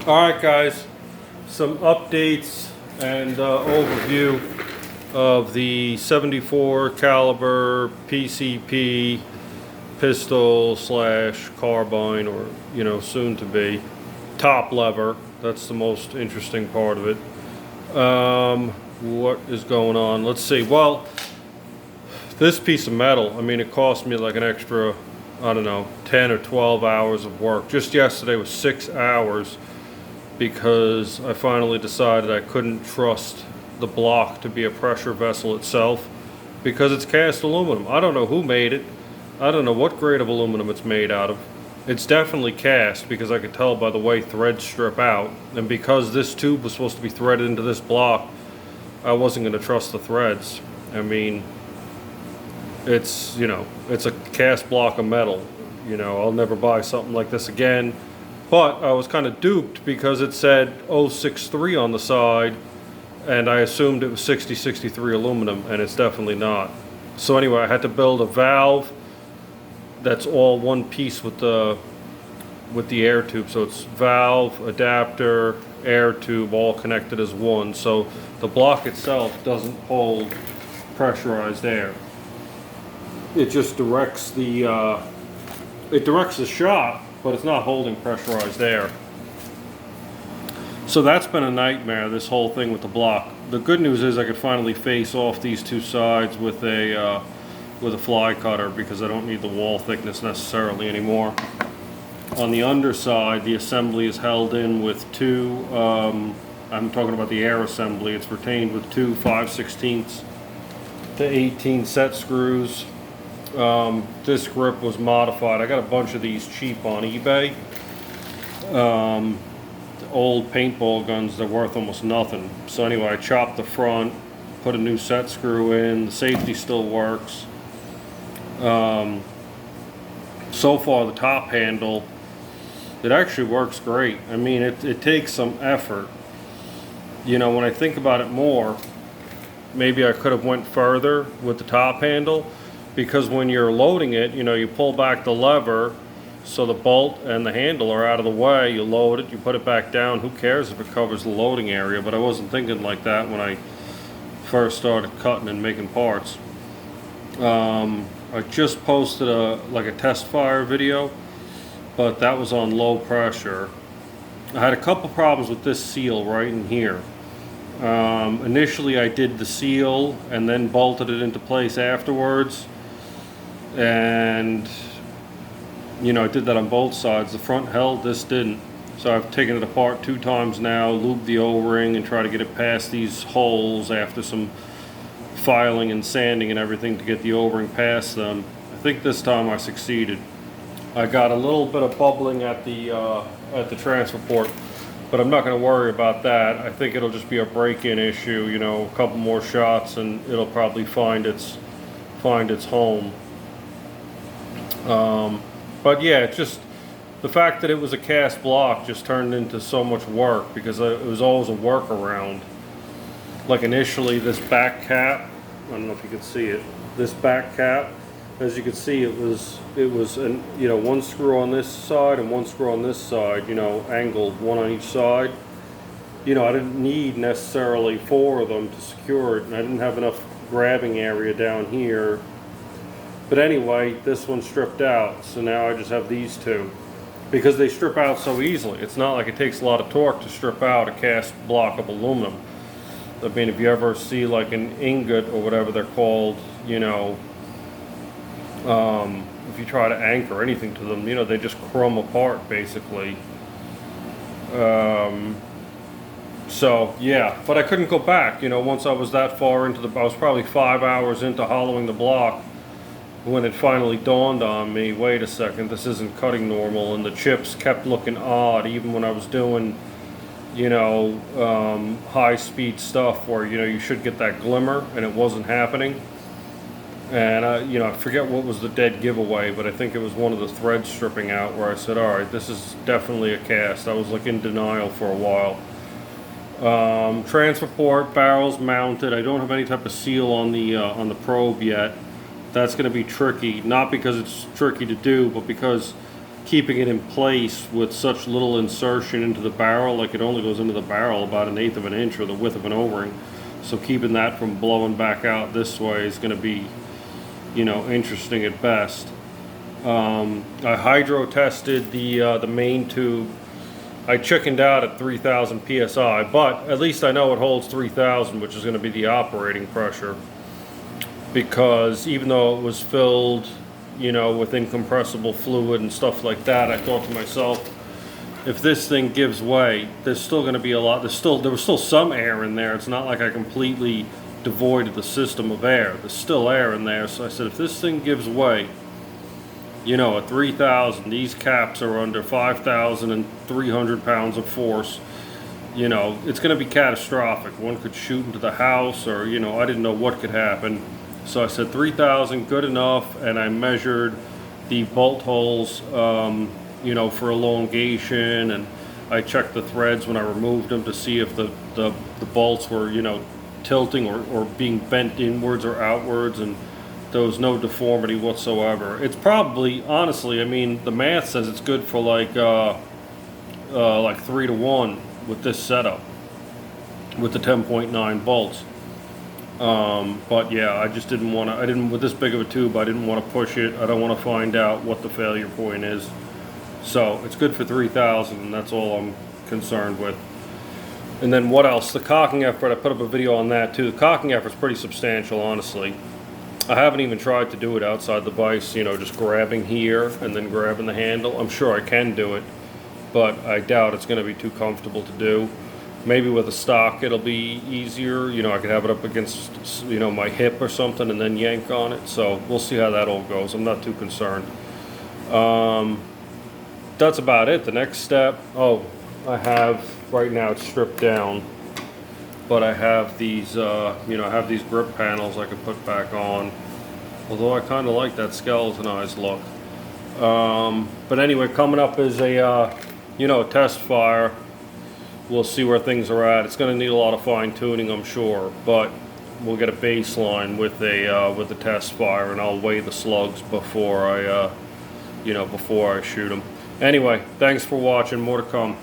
Alright guys, some updates and overview of the 74 caliber PCP pistol slash carbine, or soon to be top lever. That's the most interesting part of it. What is going on? Let's see. Well, this piece of metal, I mean, it cost me like an extra, I don't know, 10 or 12 hours of work. Just yesterday was 6 hours, because I finally decided I couldn't trust the block to be a pressure vessel itself, because it's cast aluminum. I don't know who made it. I don't know what grade of aluminum it's made out of. It's definitely cast, because I could tell by the way threads strip out. And because this tube was supposed to be threaded into this block, I wasn't going to trust the threads. I mean, it's a cast block of metal. I'll never buy something like this again. But I was kind of duped, because it said 063 on the side, and I assumed it was 6063 aluminum, and it's definitely not. So anyway, I had to build a valve that's all one piece with the air tube. So it's valve, adapter, air tube, all connected as one. So the block itself doesn't hold pressurized air. It just directs the shot, but it's not holding pressurized air. So that's been a nightmare, this whole thing with the block. The good news is I could finally face off these two sides with a fly cutter, because I don't need the wall thickness necessarily anymore. On the underside, the assembly is held in with two, I'm talking about the air assembly, it's retained with two 5/16 to 18 set screws. This grip was modified. I got a bunch of these cheap on eBay. Old paintball guns, they're worth almost nothing. So anyway, I chopped the front, put a new set screw in, the safety still works. So far the top handle, it actually works great. I mean, it takes some effort. When I think about it more, maybe I could have went further with the top handle. Because when you're loading it, you pull back the lever so the bolt and the handle are out of the way. You load it, you put it back down. Who cares if it covers the loading area? But I wasn't thinking like that when I first started cutting and making parts. I just posted a test fire video, but that was on low pressure. I had a couple problems with this seal right in here. Initially I did the seal and then bolted it into place afterwards. And I did that on both sides. The front held, this didn't. So I've taken it apart 2 times now, lubed the O-ring and tried to get it past these holes after some filing and sanding and everything to get the O-ring past them. I think this time I succeeded. I got a little bit of bubbling at the transfer port, but I'm not going to worry about that. I think it'll just be a break-in issue. A couple more shots and it'll probably find its home. But yeah, it's just the fact that it was a cast block just turned into so much work, because it was always a workaround. Like initially this back cap, I don't know if you can see it, this back cap, as you can see, it was one screw on this side and one screw on this side, angled, one on each side. I didn't need necessarily 4 of them to secure it, and I didn't have enough grabbing area down here. But anyway, this one stripped out, so now I just have these two, because they strip out so easily. It's not like it takes a lot of torque to strip out a cast block of aluminum. I mean, if you ever see like an ingot or whatever they're called, if you try to anchor anything to them, they just crumb apart basically. So yeah, but I couldn't go back. Once I was that far into I was probably 5 hours into hollowing the block, when it finally dawned on me, wait a second, this isn't cutting normal, and the chips kept looking odd, even when I was doing, high-speed stuff where, you should get that glimmer, and it wasn't happening. And, I forget what was the dead giveaway, but I think it was one of the threads stripping out, where I said, all right, this is definitely a cast. I was like in denial for a while. Transfer port, barrels mounted. I don't have any type of seal on the probe yet. That's going to be tricky, not because it's tricky to do, but because keeping it in place with such little insertion into the barrel. Like, it only goes into the barrel about 1/8 of an inch, or the width of an O-ring. So keeping that from blowing back out this way is going to be, you know, interesting at best. I hydro tested the main tube. I chickened out at 3,000 psi, but at least I know it holds 3,000, which is going to be the operating pressure. Because even though it was filled, you know, with incompressible fluid and stuff like that, I thought to myself, if this thing gives way, there's still going to be a lot. There was still some air in there. It's not like I completely devoided the system of air. There's still air in there. So I said, if this thing gives way, you know, at 3,000, these caps are under 5,300 pounds of force. You know, it's going to be catastrophic. One could shoot into the house, or, you know, I didn't know what could happen. So I said 3,000, good enough, and I measured the bolt holes, you know, for elongation, and I checked the threads when I removed them to see if the bolts were, you know, tilting or being bent inwards or outwards, and there was no deformity whatsoever. It's probably, honestly, I mean, the math says it's good for like 3 to 1 with this setup, with the 10.9 bolts. But yeah, I just didn't want to, with this big of a tube, I didn't want to push it. I don't want to find out what the failure point is. So it's good for 3,000, and that's all I'm concerned with. And then what else? The cocking effort, I put up a video on that too. The cocking effort's pretty substantial, honestly. I haven't even tried to do it outside the vise, you know, just grabbing here and then grabbing the handle. I'm sure I can do it, but I doubt it's going to be too comfortable to do. Maybe with a stock it'll be easier. You know, I could have it up against, you know, my hip or something and then yank on it. So we'll see how that all goes. I'm not too concerned. That's about it. The next step, I have, right now it's stripped down, but I have these, you know, I have these grip panels I can put back on. Although I kind of like that skeletonized look. But anyway, coming up is a, you know, a test fire. We'll see where things are at. It's going to need a lot of fine tuning, I'm sure, but we'll get a baseline with the test fire, and I'll weigh the slugs before I, you know, before I shoot them. Anyway, thanks for watching. More to come.